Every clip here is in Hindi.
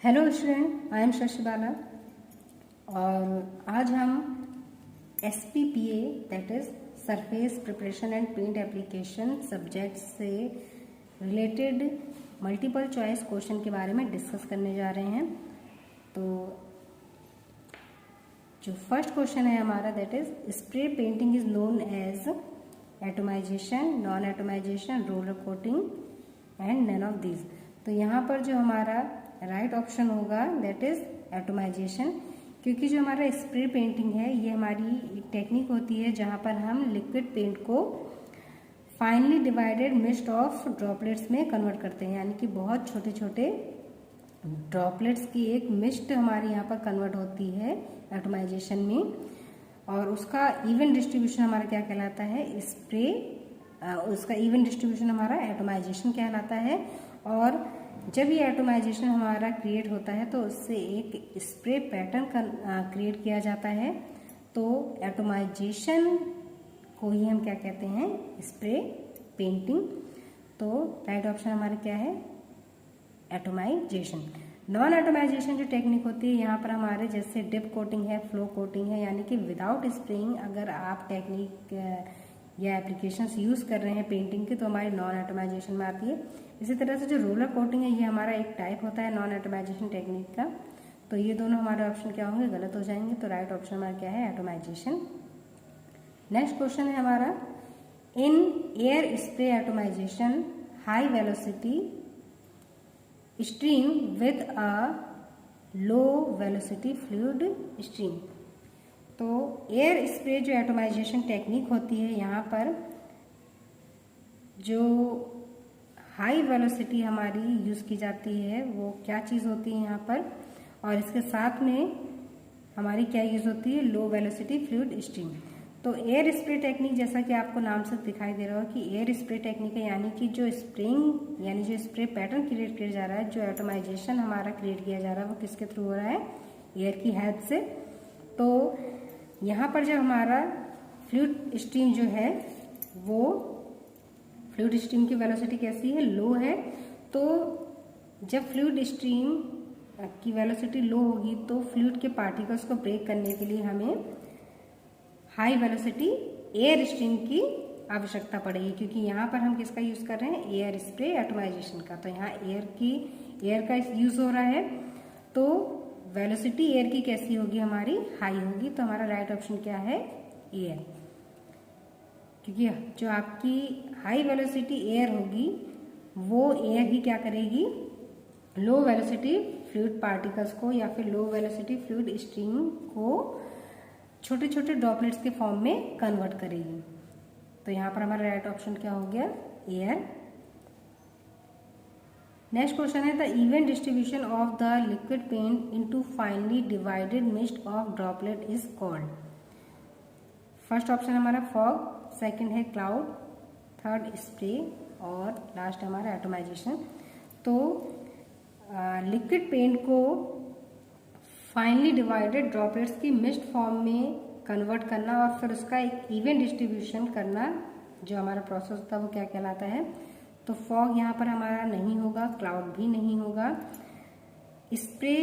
Hello student, I am Shashi Bala और आज हम SPPA that is surface preparation and paint application subject से रिलेटेड मल्टीपल चॉइस क्वेश्चन के बारे में डिस्कस करने जा रहे हैं। तो जो फर्स्ट क्वेश्चन है हमारा that is spray painting is known as atomization, non atomization, roller coating and none of these. तो यहाँ पर जो हमारा राइट ऑप्शन होगा दैट इज एटोमाइजेशन, क्योंकि जो हमारा स्प्रे पेंटिंग है ये हमारी एक टेक्निक होती है जहाँ पर हम लिक्विड पेंट को finely divided mist of droplets में कन्वर्ट करते हैं, यानी कि बहुत छोटे छोटे ड्रॉपलेट्स की एक मिस्ट हमारे यहाँ पर कन्वर्ट होती है एटोमाइजेशन में, और उसका इवन डिस्ट्रीब्यूशन हमारा क्या कहलाता है, स्प्रे, उसका इवन डिस्ट्रीब्यूशन हमारा एटोमाइजेशन कहलाता है। और जब ये एटोमाइजेशन हमारा क्रिएट होता है तो उससे एक स्प्रे पैटर्न क्रिएट किया जाता है। तो एटोमाइजेशन को ही हम क्या कहते हैं, स्प्रे पेंटिंग। तो राइट ऑप्शन हमारा क्या है, एटोमाइजेशन। नॉन एटोमाइजेशन जो टेक्निक होती है यहाँ पर हमारे जैसे डिप कोटिंग है, फ्लो कोटिंग है, यानी कि विदाउट स्प्रेइंग अगर आप टेक्निक या एप्लीकेशंस यूज़ कर रहे हैं पेंटिंग की तो हमारी नॉन एटोमाइजेशन में आती है। इसी तरह से जो रोलर कोटिंग है ये हमारा एक टाइप होता है नॉन एटोमाइजेशन टेक्निक का। तो ये दोनों हमारे ऑप्शन क्या होंगे, गलत हो जाएंगे। तो राइट ऑप्शन हमारा क्या है, एटोमाइजेशन। नेक्स्ट क्वेश्चन है हमारा, in air spray atomisation high velocity stream with a low velocity fluid stream. तो एयर स्प्रे जो एटोमाइजेशन टेक्निक होती है यहाँ पर जो हाई वेलोसिटी हमारी यूज़ की जाती है वो क्या चीज़ होती है यहाँ पर, और इसके साथ में हमारी क्या यूज़ होती है, लो वेलोसिटी फ्लूइड स्ट्रीम। तो एयर स्प्रे टेक्निक जैसा कि आपको नाम से दिखाई दे रहा हो कि एयर स्प्रे टेक्निक है, यानी कि जो स्प्रेइंग यानी जो स्प्रे पैटर्न क्रिएट किया जा रहा है, जो एटोमाइजेशन हमारा क्रिएट किया जा रहा है वो किसके थ्रू हो रहा है, एयर की हेल्प से। तो यहाँ पर जो हमारा फ्लूइड स्ट्रीम जो है वो फ्लूइड स्ट्रीम की वेलोसिटी कैसी है, लो है। तो जब फ्लूइड स्ट्रीम की वेलोसिटी लो होगी तो फ्लूइड के पार्टिकल्स को ब्रेक करने के लिए हमें हाई वेलोसिटी एयर स्ट्रीम की आवश्यकता पड़ेगी, क्योंकि यहाँ पर हम किसका यूज़ कर रहे हैं, एयर स्प्रे एटोमाइजेशन का। तो यहाँ एयर का यूज़ हो रहा है, तो वेलोसिटी एयर की कैसी होगी, हमारी हाई होगी। तो हमारा राइट ऑप्शन क्या है, एयर, क्योंकि जो आपकी हाई वेलोसिटी एयर होगी वो एयर ही क्या करेगी, लो वेलोसिटी फ्लूइड पार्टिकल्स को या फिर लो वेलोसिटी फ्लूइड स्ट्रीम को छोटे छोटे ड्रॉपलेट्स के फॉर्म में कन्वर्ट करेगी। तो यहाँ पर हमारा राइट ऑप्शन क्या हो गया, एयर। नेक्स्ट क्वेश्चन है, the even distribution of the liquid paint into finely divided mist of droplet is called. First option हमारा फॉग, सेकंड है क्लाउड, थर्ड स्प्रे और लास्ट हमारा एटोमाइजेशन। तो लिक्विड पेंट को फाइनली डिवाइडेड ड्रॉपलेट्स की मिस्ट फॉर्म में कन्वर्ट करना और फिर उसका एक इवन डिस्ट्रीब्यूशन करना जो हमारा प्रोसेस होता है वो क्या कहलाता है। तो फॉग यहाँ पर हमारा नहीं होगा, क्लाउड भी नहीं होगा, स्प्रे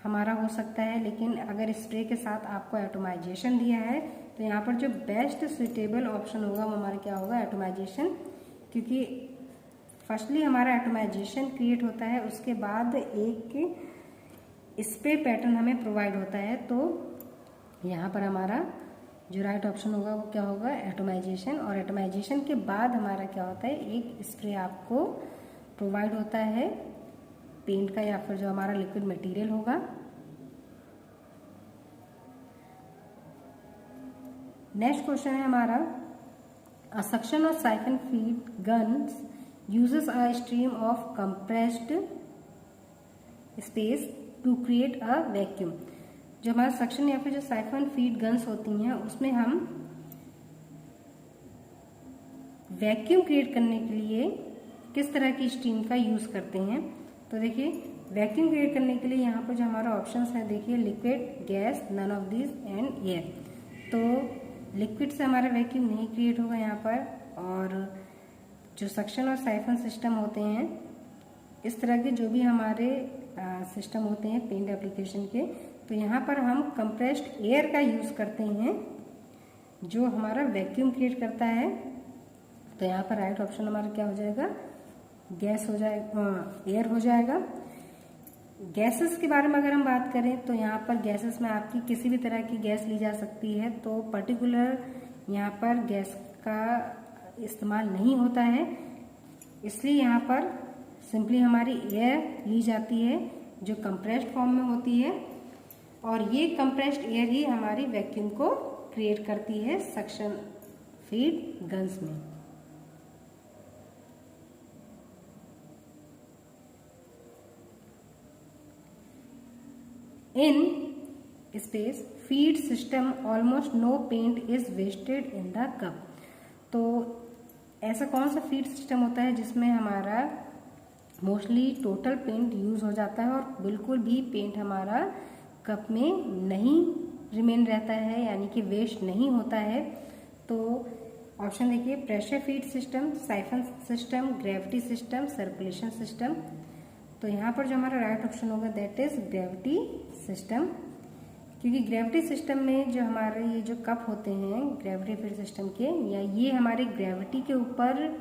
हमारा हो सकता है, लेकिन अगर स्प्रे के साथ आपको एटोमाइजेशन दिया है तो यहाँ पर जो बेस्ट सुटेबल ऑप्शन होगा वो हमारा क्या होगा, एटोमाइजेशन। क्योंकि फर्स्टली हमारा एटोमाइजेशन क्रिएट होता है, उसके बाद एक स्प्रे पैटर्न हमें प्रोवाइड होता है। तो यहाँ पर हमारा जो राइट ऑप्शन होगा वो क्या होगा, एटोमाइजेशन। और एटोमाइजेशन के बाद हमारा क्या होता है, एक स्प्रे आपको प्रोवाइड होता है पेंट का या फिर जो हमारा लिक्विड मटेरियल होगा। नेक्स्ट क्वेश्चन है हमारा, a suction of siphon feed guns uses a stream of compressed space to create a vacuum. जो हमारा सक्शन या फिर जो साइफन फीड गन्स होती हैं उसमें हम वैक्यूम क्रिएट करने के लिए किस तरह की स्ट्रीम का यूज करते हैं। तो देखिए वैक्यूम क्रिएट करने के लिए यहाँ पर जो हमारा ऑप्शंस है देखिए, liquid, gas, none of this and air. तो लिक्विड से हमारा वैक्यूम नहीं क्रिएट होगा यहाँ पर, और जो सक्शन और साइफन सिस्टम होते हैं इस तरह के जो भी हमारे सिस्टम होते हैं पेंट एप्लीकेशन के, तो यहाँ पर हम कंप्रेस्ड एयर का यूज़ करते हैं जो हमारा वैक्यूम क्रिएट करता है। तो यहाँ पर राइट ऑप्शन हमारा क्या हो जाएगा, गैस हो जाएगा, एयर हो जाएगा। गैसेस के बारे में अगर हम बात करें तो यहाँ पर गैसेस में आपकी किसी भी तरह की गैस ली जा सकती है, तो पर्टिकुलर यहाँ पर गैस का इस्तेमाल नहीं होता है, इसलिए यहाँ पर सिंपली हमारी एयर ली जाती है जो कंप्रेस्ड फॉर्म में होती है, और ये कंप्रेस्ड एयर ही हमारी वैक्यूम को क्रिएट करती है सक्शन फीड गन्स में। In space feed system almost no paint is wasted in the cup। तो ऐसा कौन सा फीड सिस्टम होता है जिसमें हमारा मोस्टली टोटल पेंट यूज हो जाता है और बिल्कुल भी पेंट हमारा कप में नहीं रिमेन रहता है, यानी कि वेस्ट नहीं होता है। तो ऑप्शन देखिए, pressure feed system, siphon system, gravity system, circulation system. तो यहाँ पर जो हमारा राइट ऑप्शन होगा दैट इज ग्रेविटी सिस्टम, क्योंकि ग्रेविटी सिस्टम में जो हमारे ये जो कप होते हैं ग्रेविटी फीड सिस्टम के, या ये हमारे ग्रेविटी के ऊपर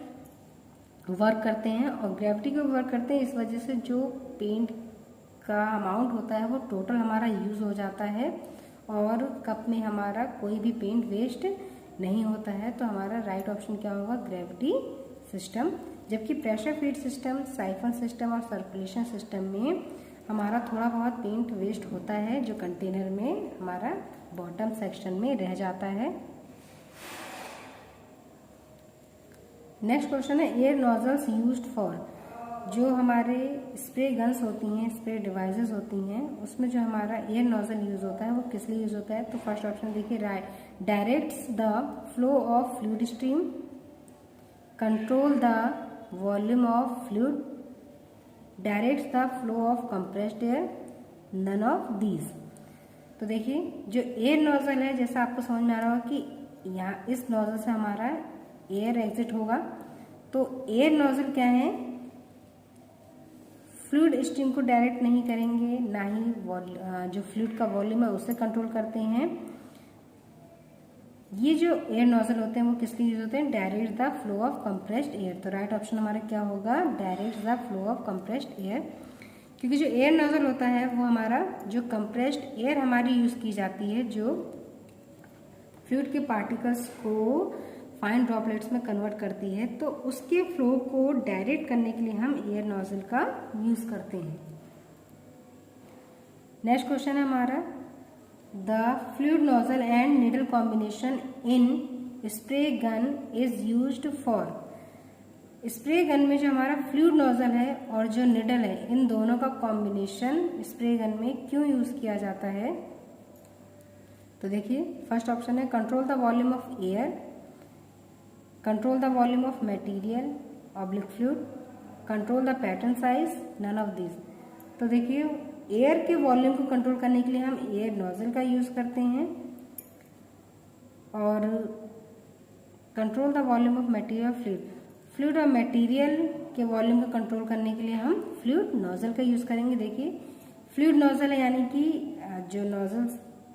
वर्क करते हैं, और ग्रेविटी के ऊपर वर्क करते हैं इस वजह से जो पेंट का अमाउंट होता है वो टोटल हमारा यूज हो जाता है और कप में हमारा कोई भी पेंट वेस्ट नहीं होता है। तो हमारा राइट ऑप्शन क्या होगा, ग्रेविटी सिस्टम। जबकि pressure feed system, siphon system और सर्कुलेशन सिस्टम में हमारा थोड़ा बहुत पेंट वेस्ट होता है जो कंटेनर में हमारा बॉटम सेक्शन में रह जाता है। नेक्स्ट क्वेश्चन है, एयर नोजल्स यूज्ड फॉर। जो हमारे स्प्रे गन्स होती हैं, स्प्रे डिवाइसेस होती हैं, उसमें जो हमारा एयर नोजल यूज होता है वो किस लिए यूज होता है। तो फर्स्ट ऑप्शन देखिए, directs the flow of fluid stream, control the volume of fluid, directs the flow of compressed air, none of these. तो देखिए जो एयर नोजल है, जैसा आपको समझ में आ रहा होगा कि यहाँ इस नोजल से हमारा एयर एग्जिट होगा। तो एयर नोजल क्या है, फ्लूइड स्ट्रीम को डायरेक्ट नहीं करेंगे, ना ही जो फ्लूइड का वॉल्यूम है उसे कंट्रोल करते हैं। ये जो एयर नोजल होते हैं वो किस लिए यूज होते हैं, direct the flow of compressed air. तो राइट ऑप्शन हमारा क्या होगा, direct the flow of compressed air, क्योंकि जो एयर नोजल होता है वो हमारा जो कंप्रेस्ड एयर हमारी यूज की जाती है जो फ्लूइड के पार्टिकल्स को फाइन ड्रॉपलेट्स में कन्वर्ट करती है, तो उसके फ्लो को डायरेक्ट करने के लिए हम एयर नोजल का यूज करते हैं। नेक्स्ट क्वेश्चन है हमारा, the fluid nozzle and needle combination in spray gun is used for. Spray gun में जो हमारा फ्लूइड नोजल है और जो निडल है, इन दोनों का कॉम्बिनेशन स्प्रे गन में क्यों यूज किया जाता है। तो देखिए फर्स्ट ऑप्शन है, control the volume of air, control the volume of material oblique fluid, control the pattern size, none of this. तो देखिए एयर के वॉल्यूम को कंट्रोल करने के लिए हम एयर नोजल का यूज करते हैं, और control the volume of material fluid, fluid और मटेरियल के वॉल्यूम को कंट्रोल करने के लिए हम फ्लूइड नोजल का यूज करेंगे। देखिए फ्लूइड नोजल है, यानी कि जो नोजल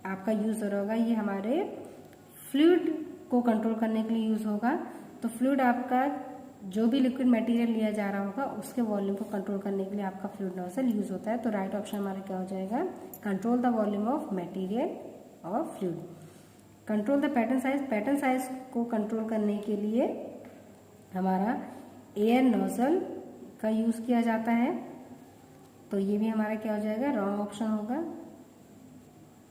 आपका यूज हो रहा होगा ये हमारे फ्लूइड को कंट्रोल करने के लिए यूज होगा। तो फ्लूइड आपका जो भी लिक्विड मटेरियल लिया जा रहा होगा उसके वॉल्यूम को कंट्रोल करने के लिए आपका फ्लूइड नोजल यूज होता है। तो राइट ऑप्शन हमारा क्या हो जाएगा, control the volume of material और fluid. Control the pattern size, pattern size को कंट्रोल करने के लिए हमारा एयर नोजल का यूज किया जाता है। तो ये भी हमारा क्या हो जाएगा, रॉन्ग ऑप्शन होगा।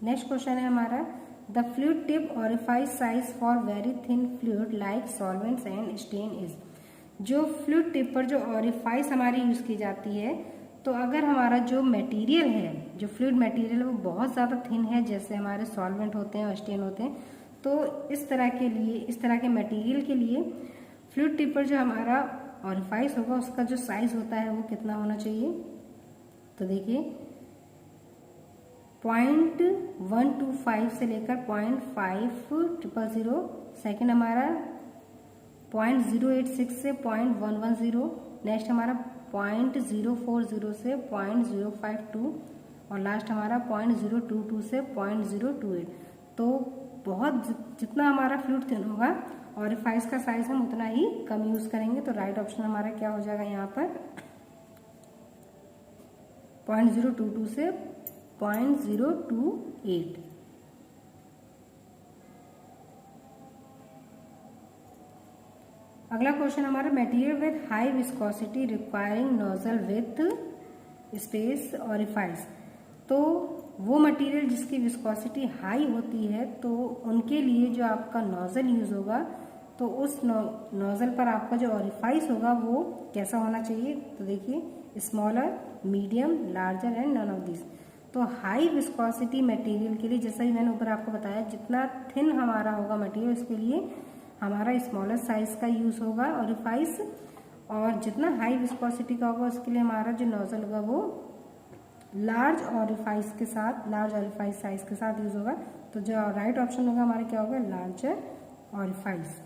नेक्स्ट क्वेश्चन है हमारा, the fluid tip orifice size for very thin fluid like solvents and stain is. जो फ्लूइड टिप पर जो ऑरिफाइस हमारी यूज की जाती है, तो अगर हमारा जो मटेरियल है, जो फ्लूइड मटेरियल है वो बहुत ज़्यादा थिन है, जैसे हमारे सॉल्वेंट होते हैं और स्टेन होते हैं, तो इस तरह के लिए, इस तरह के मटेरियल के लिए फ्लूइड टिप पर जो हमारा ऑरिफाइस होगा उसका जो साइज होता है वो कितना होना चाहिए। तो देखिए 0.125 से लेकर 0.5000, सेकेंड हमारा 0.086 से 0.110, नेक्स्ट हमारा 0.040 से 0.052 और लास्ट हमारा 0.022 से 0.028। तो बहुत जितना हमारा फ्लूइड थिन होगा ऑरिफाइस का साइज हम उतना ही कम यूज करेंगे। तो राइट ऑप्शन हमारा क्या हो जाएगा यहाँ पर 0.022 से 0.028। अगला क्वेश्चन हमारा material with high viscosity requiring nozzle with space orifice. तो वो मटेरियल जिसकी विस्कोसिटी हाई होती है तो उनके लिए जो आपका नोजल यूज होगा तो उस नोजल पर आपका जो ऑरिफाइस होगा वो कैसा होना चाहिए। तो देखिए smaller, medium, larger and none of this. तो हाई विस्कोसिटी मटेरियल के लिए जैसा ही मैंने ऊपर आपको बताया जितना थिन हमारा होगा मटेरियल उसके लिए हमारा स्मॉलर साइज का यूज होगा ऑरिफाइस, और जितना हाई विस्कोसिटी का होगा उसके लिए हमारा जो नोजल होगा वो लार्ज ऑरिफाइस के साथ, लार्ज ऑरिफाइस साइज के साथ यूज होगा। तो जो राइट ऑप्शन होगा हमारा क्या होगा लार्जर ऑरिफाइस।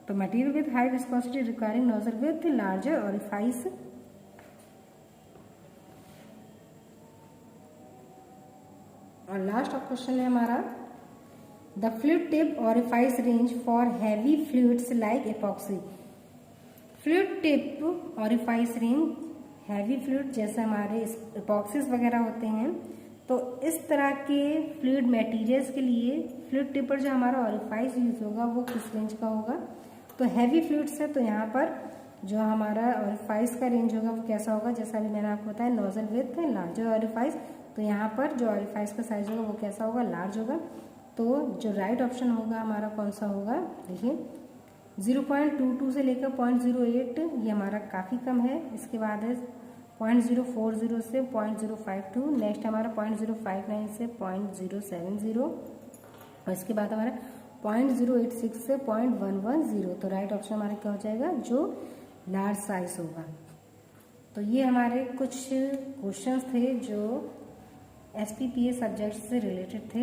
तो material with high viscosity requiring nozzle with larger orifice. और लास्ट क्वेश्चन है हमारा the fluid tip orifice range for heavy fluids like epoxy. Fluid tip orifice range heavy fluid जैसे हमारे एपॉक्सीज वगैरह होते हैं तो इस तरह के फ्लूइड मटेरियल्स के लिए फ्लूइड टिप पर जो हमारा ऑरिफाइस यूज होगा वो किस रेंज का होगा। तो हैवी फ्लूइड्स है तो यहाँ पर जो हमारा ऑरिफाइस का रेंज होगा वो कैसा होगा, जैसा भी मैंने आपको बताया नोजल विथ लार्जर ऑरिफाइस। तो यहाँ पर जो ऑरिफाइस का साइज होगा वो कैसा होगा, लार्ज होगा। तो जो राइट ऑप्शन होगा हमारा कौन सा होगा, देखिए 0.22 से लेकर 0.08 ये हमारा काफ़ी कम है। इसके बाद है 0.040 से 0.052, नेक्स्ट हमारा 0.059 से 0.070 और इसके बाद हमारा 0.086 से 0.110। तो राइट ऑप्शन हमारा क्या हो जाएगा, जो लार्ज साइज होगा। तो ये हमारे कुछ क्वेश्चंस थे जो SPPA सब्जेक्ट से रिलेटेड थे।